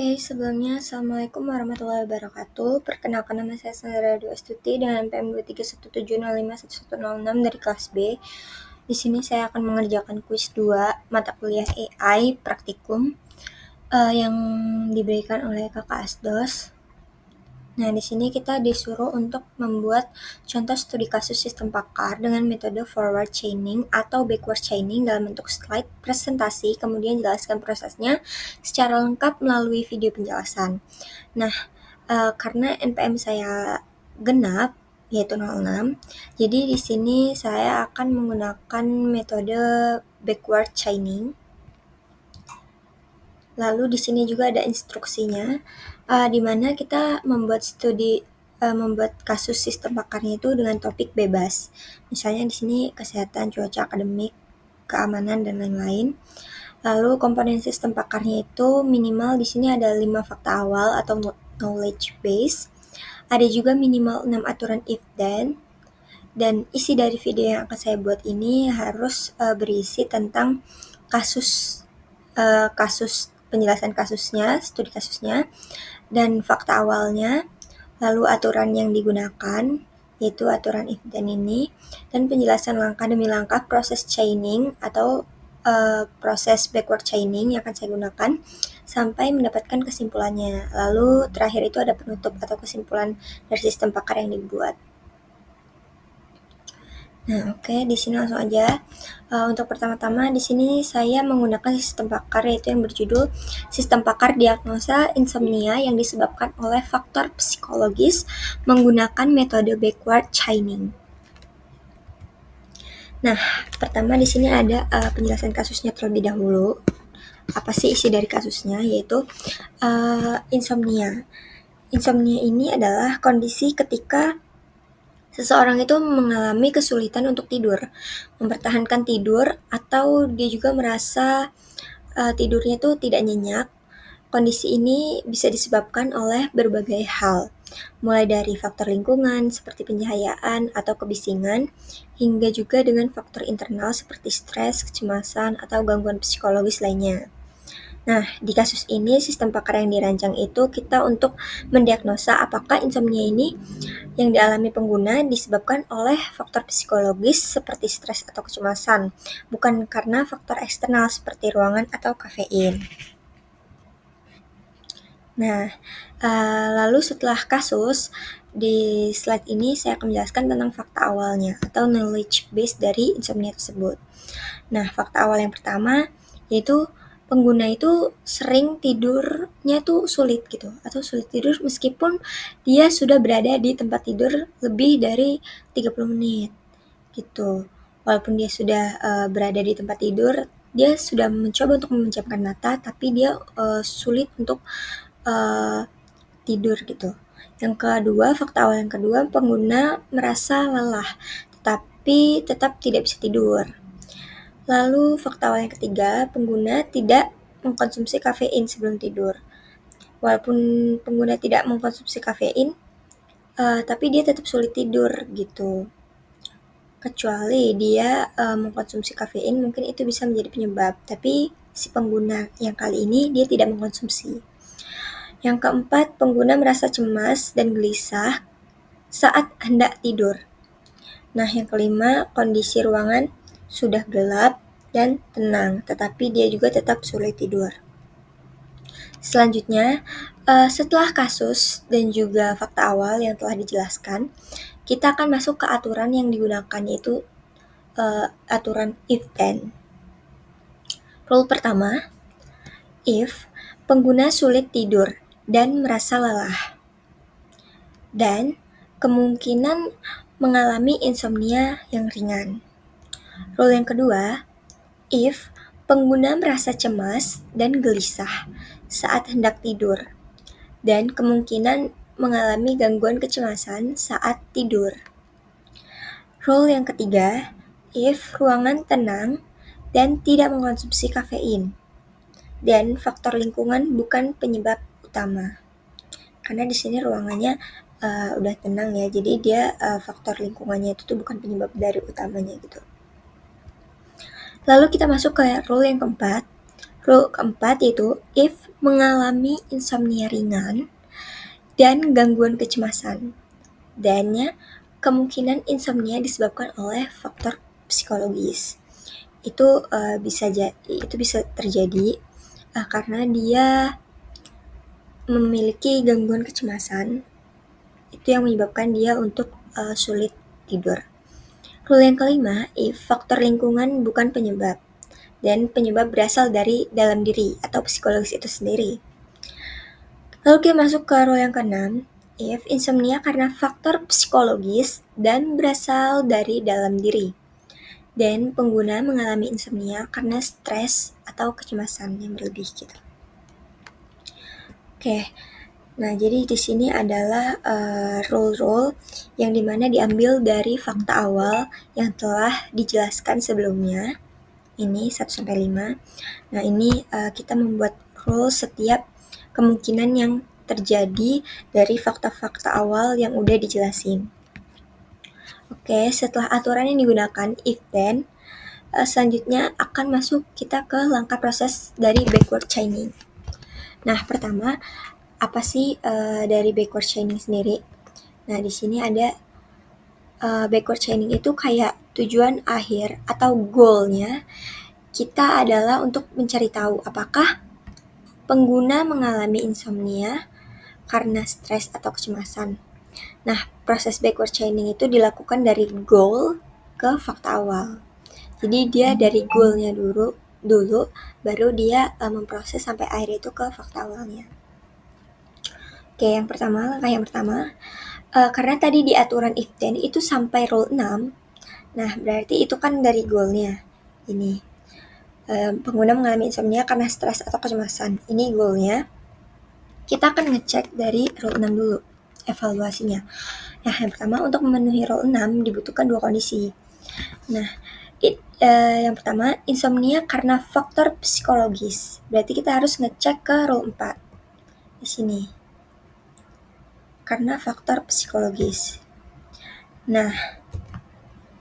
Oke, sebelumnya Assalamualaikum warahmatullahi wabarakatuh. Perkenalkan, nama saya Sandra Dwi Astuti dengan NPM 23170511106 dari kelas B. Di sini saya akan mengerjakan kuis 2 mata kuliah AI praktikum yang diberikan oleh Kakak Asdos. Nah, di sini kita disuruh untuk membuat contoh studi kasus sistem pakar dengan metode forward chaining atau backward chaining dalam bentuk slide presentasi, kemudian jelaskan prosesnya secara lengkap melalui video penjelasan. Nah, karena NPM saya genap, yaitu 06, jadi di sini saya akan menggunakan metode backward chaining. Lalu di sini juga ada instruksinya, di mana kita membuat kasus sistem pakarnya itu dengan topik bebas. Misalnya di sini kesehatan, cuaca, akademik, keamanan, dan lain-lain. Lalu komponen sistem pakarnya itu minimal di sini ada 5 fakta awal atau knowledge base. Ada juga minimal 6 aturan if then. Dan isi dari video yang akan saya buat ini harus berisi tentang kasus penjelasan kasusnya, studi kasusnya, dan fakta awalnya, lalu aturan yang digunakan, yaitu aturan if then ini, dan penjelasan langkah demi langkah proses chaining atau proses backward chaining yang akan saya gunakan sampai mendapatkan kesimpulannya. Lalu terakhir itu ada penutup atau kesimpulan dari sistem pakar yang dibuat. Nah, oke, di sini langsung aja. Untuk pertama-tama di sini saya menggunakan sistem pakar, yaitu yang berjudul Sistem Pakar Diagnosa Insomnia yang disebabkan oleh faktor psikologis menggunakan metode backward chaining. Nah, pertama di sini ada penjelasan kasusnya terlebih dahulu. Apa sih isi dari kasusnya? Yaitu insomnia. Insomnia ini adalah kondisi ketika seseorang itu mengalami kesulitan untuk tidur, mempertahankan tidur, atau dia juga merasa tidurnya itu tidak nyenyak. Kondisi ini bisa disebabkan oleh berbagai hal, mulai dari faktor lingkungan seperti pencahayaan atau kebisingan, hingga juga dengan faktor internal seperti stres, kecemasan, atau gangguan psikologis lainnya. Nah, di kasus ini sistem pakar yang dirancang itu kita untuk mendiagnosa apakah insomnia ini yang dialami pengguna disebabkan oleh faktor psikologis seperti stres atau kecemasan, bukan karena faktor eksternal seperti ruangan atau kafein. Nah, lalu setelah kasus, di slide ini saya akan menjelaskan tentang fakta awalnya atau knowledge base dari insomnia tersebut. Nah, fakta awal yang pertama yaitu pengguna itu sering tidurnya tuh sulit gitu, atau sulit tidur meskipun dia sudah berada di tempat tidur lebih dari 30 menit gitu. Walaupun dia sudah berada di tempat tidur, dia sudah mencoba untuk memejamkan mata, tapi dia sulit untuk tidur gitu. Yang kedua, fakta awal yang kedua, pengguna merasa lelah, tetapi tetap tidak bisa tidur. Lalu fakta awal yang ketiga, pengguna tidak mengkonsumsi kafein sebelum tidur. Walaupun pengguna tidak mengkonsumsi kafein, tapi dia tetap sulit tidur gitu. Kecuali dia mengkonsumsi kafein, mungkin itu bisa menjadi penyebab. Tapi si pengguna yang kali ini dia tidak mengkonsumsi. Yang keempat, pengguna merasa cemas dan gelisah saat hendak tidur. Nah, yang kelima, kondisi ruangan sudah gelap dan tenang, tetapi dia juga tetap sulit tidur. Selanjutnya, setelah kasus dan juga fakta awal yang telah dijelaskan, kita akan masuk ke aturan yang digunakan, yaitu aturan if then. Rule pertama, if pengguna sulit tidur dan merasa lelah, dan kemungkinan mengalami insomnia yang ringan. Rule yang kedua, if pengguna merasa cemas dan gelisah saat hendak tidur, dan kemungkinan mengalami gangguan kecemasan saat tidur. Rule yang ketiga, if ruangan tenang dan tidak mengkonsumsi kafein, dan faktor lingkungan bukan penyebab utama. Karena di sini ruangannya udah tenang ya, jadi dia faktor lingkungannya itu tuh bukan penyebab dari utamanya gitu. Lalu kita masuk ke rule yang keempat, Rule keempat yaitu if mengalami insomnia ringan dan gangguan kecemasan. Dan kemungkinan insomnia disebabkan oleh faktor psikologis. Itu bisa terjadi karena dia memiliki gangguan kecemasan. Itu yang menyebabkan dia untuk sulit tidur. Rule yang kelima, if faktor lingkungan bukan penyebab dan penyebab berasal dari dalam diri atau psikologis itu sendiri. Lalu kita masuk ke rule yang keenam, if insomnia karena faktor psikologis dan berasal dari dalam diri. Dan pengguna mengalami insomnia karena stres atau kecemasan yang berlebih gitu. Oke. Nah, jadi di sini adalah rule-rule yang dimana diambil dari fakta awal yang telah dijelaskan sebelumnya. Ini 1-5. Nah, ini kita membuat rule setiap kemungkinan yang terjadi dari fakta-fakta awal yang udah dijelasin. Oke, setelah aturan yang digunakan if then, selanjutnya akan masuk kita ke langkah proses dari backward chaining. Nah, pertama, apa sih dari backward chaining sendiri? Nah, di sini ada backward chaining itu kayak tujuan akhir atau goalnya kita adalah untuk mencari tahu apakah pengguna mengalami insomnia karena stres atau kecemasan. Nah, proses backward chaining itu dilakukan dari goal ke fakta awal. Jadi dia dari goalnya dulu baru dia memproses sampai akhir itu ke fakta awalnya. Oke, langkah yang pertama, karena tadi di aturan if then itu sampai rule 6, nah berarti itu kan dari goalnya. Ini, pengguna mengalami insomnia karena stres atau kecemasan. Ini goalnya. Kita akan ngecek dari rule 6 dulu, evaluasinya. Nah, yang pertama untuk memenuhi rule 6 dibutuhkan 2 kondisi. Nah, yang pertama, insomnia karena faktor psikologis. Berarti kita harus ngecek ke rule 4. Di sini. Karena faktor psikologis. Nah,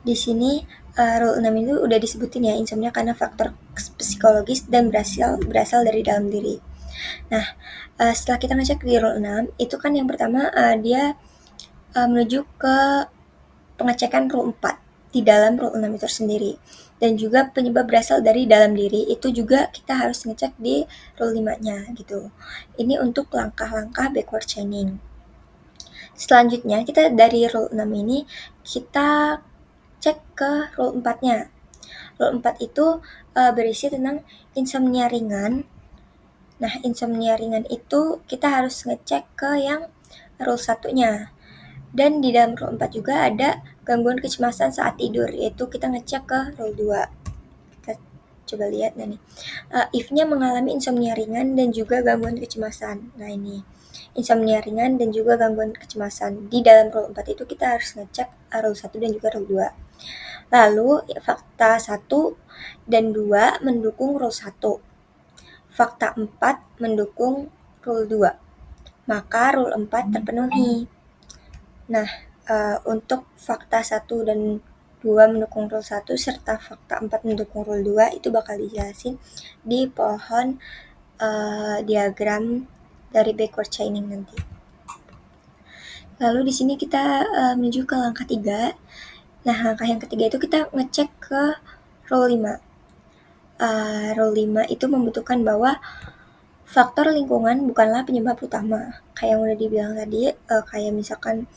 di sini rule 6 itu udah disebutin ya, insomnia karena faktor psikologis dan berasal dari dalam diri. Nah, setelah kita ngecek di rule 6, itu kan yang pertama dia menuju ke pengecekan rule 4 di dalam rule 6 itu sendiri. Dan juga penyebab berasal dari dalam diri itu juga kita harus ngecek di rule 5-nya gitu. Ini untuk langkah-langkah backward chaining. Selanjutnya kita dari rule 6 ini kita cek ke rule 4-nya. Rule 4 itu berisi tentang insomnia ringan. Nah, insomnia ringan itu kita harus ngecek ke yang rule 1-nya. Dan di dalam rule 4 juga ada gangguan kecemasan saat tidur, yaitu kita ngecek ke rule 2. Kita coba lihat nih. If-nya mengalami insomnia ringan dan juga gangguan kecemasan. Nah, ini insomnia ringan dan juga gangguan kecemasan. Di dalam rule 4 itu kita harus ngecek rule 1 dan juga rule 2. Lalu fakta 1 dan 2 mendukung rule 1. Fakta 4 mendukung rule 2. Maka rule 4 terpenuhi. Nah, untuk fakta 1 dan 2 mendukung rule 1 serta fakta 4 mendukung rule 2 itu bakal dijelasin di pohon diagram dari backward chaining nanti. Lalu di sini kita menuju ke langkah 3. Nah, langkah yang ketiga itu kita ngecek ke rule 5. Rule 5 itu membutuhkan bahwa faktor lingkungan bukanlah penyebab utama. Kayak yang udah dibilang tadi, kayak misalkan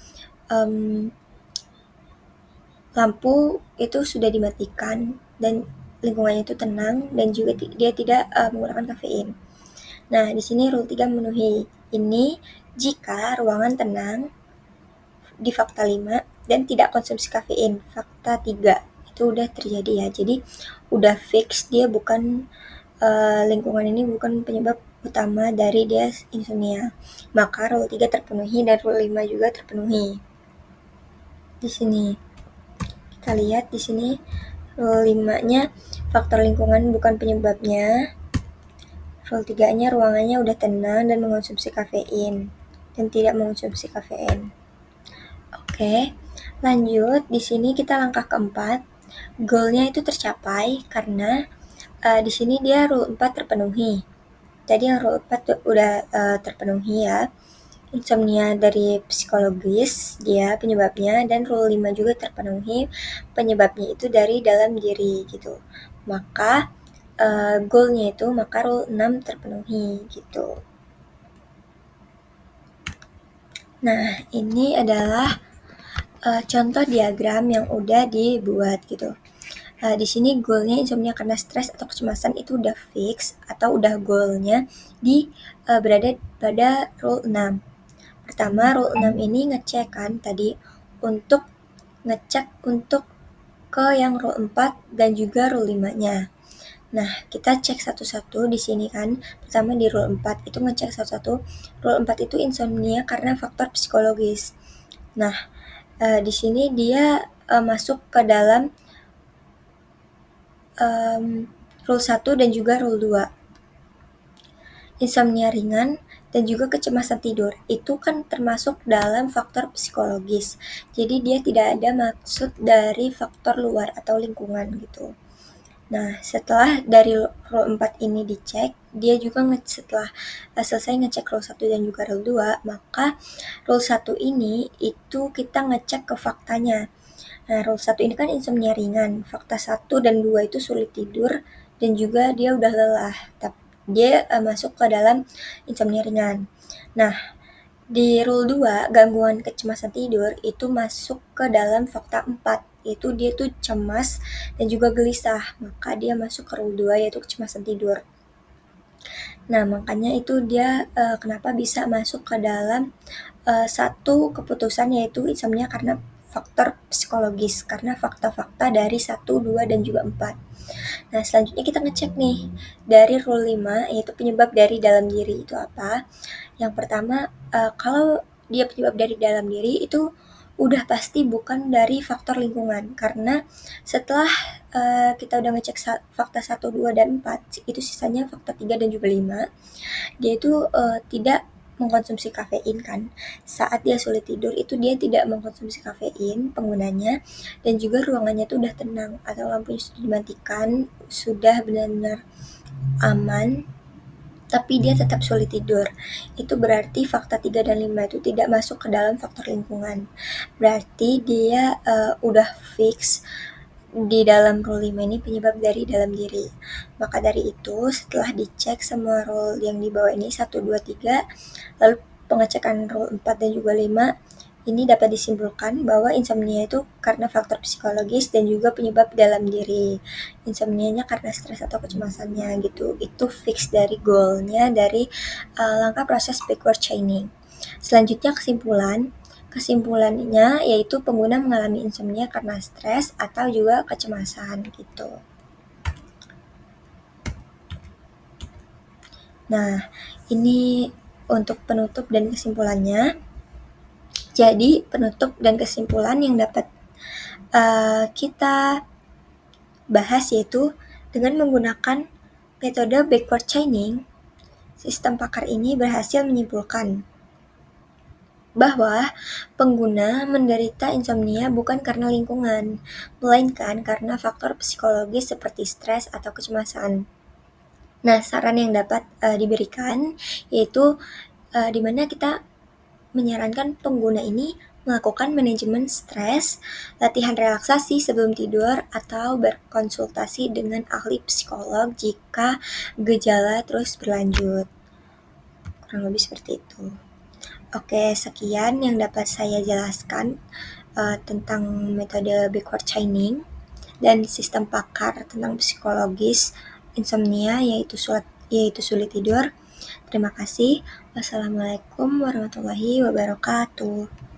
lampu itu sudah dimatikan dan lingkungannya itu tenang dan juga dia tidak menggunakan kafein. Nah, di sini rule 3 memenuhi ini jika ruangan tenang di fakta 5 dan tidak konsumsi kafein. Fakta 3 itu udah terjadi ya. Jadi udah fix dia bukan lingkungan ini bukan penyebab utama dari dia insomnia. Maka rule 3 terpenuhi dan rule 5 juga terpenuhi. Di sini kita lihat di sini rule 5-nya faktor lingkungan bukan penyebabnya. Rule 3-nya ruangannya udah tenang dan mengonsumsi kafein dan tidak mengonsumsi kafein. Oke, lanjut. Di sini kita langkah keempat. Goalnya itu tercapai karena Di sini dia rule 4 terpenuhi. Tadi yang rule 4 udah terpenuhi ya. Insomnia dari psikologis dia penyebabnya, dan rule 5 juga terpenuhi, penyebabnya itu dari dalam diri gitu. Maka goalnya itu, maka rule 6 terpenuhi gitu. Nah, ini adalah contoh diagram yang udah dibuat gitu. Di sini goalnya insomnia karena stres atau kecemasan itu udah fix atau udah goalnya berada pada rule 6. Pertama, rule 6 ini ngecek kan tadi untuk ngecek untuk ke yang rule 4 dan juga rule 5-nya. Nah, kita cek satu-satu di sini kan. Pertama di rule 4 itu ngecek satu-satu. Rule 4 itu insomnia karena faktor psikologis. Nah, di sini dia masuk ke dalam rule 1 dan juga rule 2. Insomnia ringan dan juga kecemasan tidur itu kan termasuk dalam faktor psikologis. Jadi dia tidak ada maksud dari faktor luar atau lingkungan gitu. Nah, setelah dari rule 4 ini dicek, dia juga setelah selesai ngecek rule 1 dan juga rule 2, maka rule 1 ini itu kita ngecek ke faktanya. Nah, rule 1 ini kan insomnia ringan. Fakta 1 dan 2 itu sulit tidur dan juga dia udah lelah. Tapi dia masuk ke dalam insomnia ringan. Nah, di rule 2, gangguan kecemasan tidur itu masuk ke dalam fakta 4, yaitu dia tuh cemas dan juga gelisah. Maka dia masuk ke rule 2, yaitu kecemasan tidur. Nah, makanya itu dia kenapa bisa masuk ke dalam satu keputusan, yaitu insomnia karena faktor psikologis, karena fakta-fakta dari 1, 2, dan juga 4. Nah, selanjutnya kita ngecek nih dari rule 5, yaitu penyebab dari dalam diri itu apa. Yang pertama, kalau dia penyebab dari dalam diri itu udah pasti bukan dari faktor lingkungan, karena setelah kita udah ngecek fakta 1, 2, dan 4, itu sisanya fakta 3 dan juga 5, dia itu tidak mengkonsumsi kafein kan. Saat dia sulit tidur itu dia tidak mengkonsumsi kafein penggunanya, dan juga ruangannya itu udah tenang atau lampunya sudah dimatikan, sudah benar-benar aman, tapi dia tetap sulit tidur. Itu berarti fakta 3 dan 5 itu tidak masuk ke dalam faktor lingkungan. Berarti dia udah fix di dalam rule 5 ini penyebab dari dalam diri. Maka dari itu, setelah dicek semua rule yang di bawah ini 1, 2, 3, lalu pengecekan rule 4 dan juga 5, ini dapat disimpulkan bahwa insomnia itu karena faktor psikologis dan juga penyebab dalam diri. Insomnianya karena stres atau kecemasannya gitu. Itu fix dari goalnya dari langkah proses backward chaining. Selanjutnya kesimpulannya yaitu pengguna mengalami insomnia karena stres atau juga kecemasan gitu. Nah, ini untuk penutup dan kesimpulannya. Jadi, penutup dan kesimpulan yang dapat kita bahas yaitu dengan menggunakan metode backward chaining, sistem pakar ini berhasil menyimpulkan bahwa pengguna menderita insomnia bukan karena lingkungan, melainkan karena faktor psikologis seperti stres atau kecemasan. Nah, saran yang dapat diberikan yaitu di mana kita menyarankan pengguna ini melakukan manajemen stres, latihan relaksasi sebelum tidur, atau berkonsultasi dengan ahli psikolog jika gejala terus berlanjut. Kurang lebih seperti itu. Oke, sekian yang dapat saya jelaskan tentang metode backward chaining dan sistem pakar tentang psikologis insomnia yaitu sulit tidur. Terima kasih. Wassalamualaikum warahmatullahi wabarakatuh.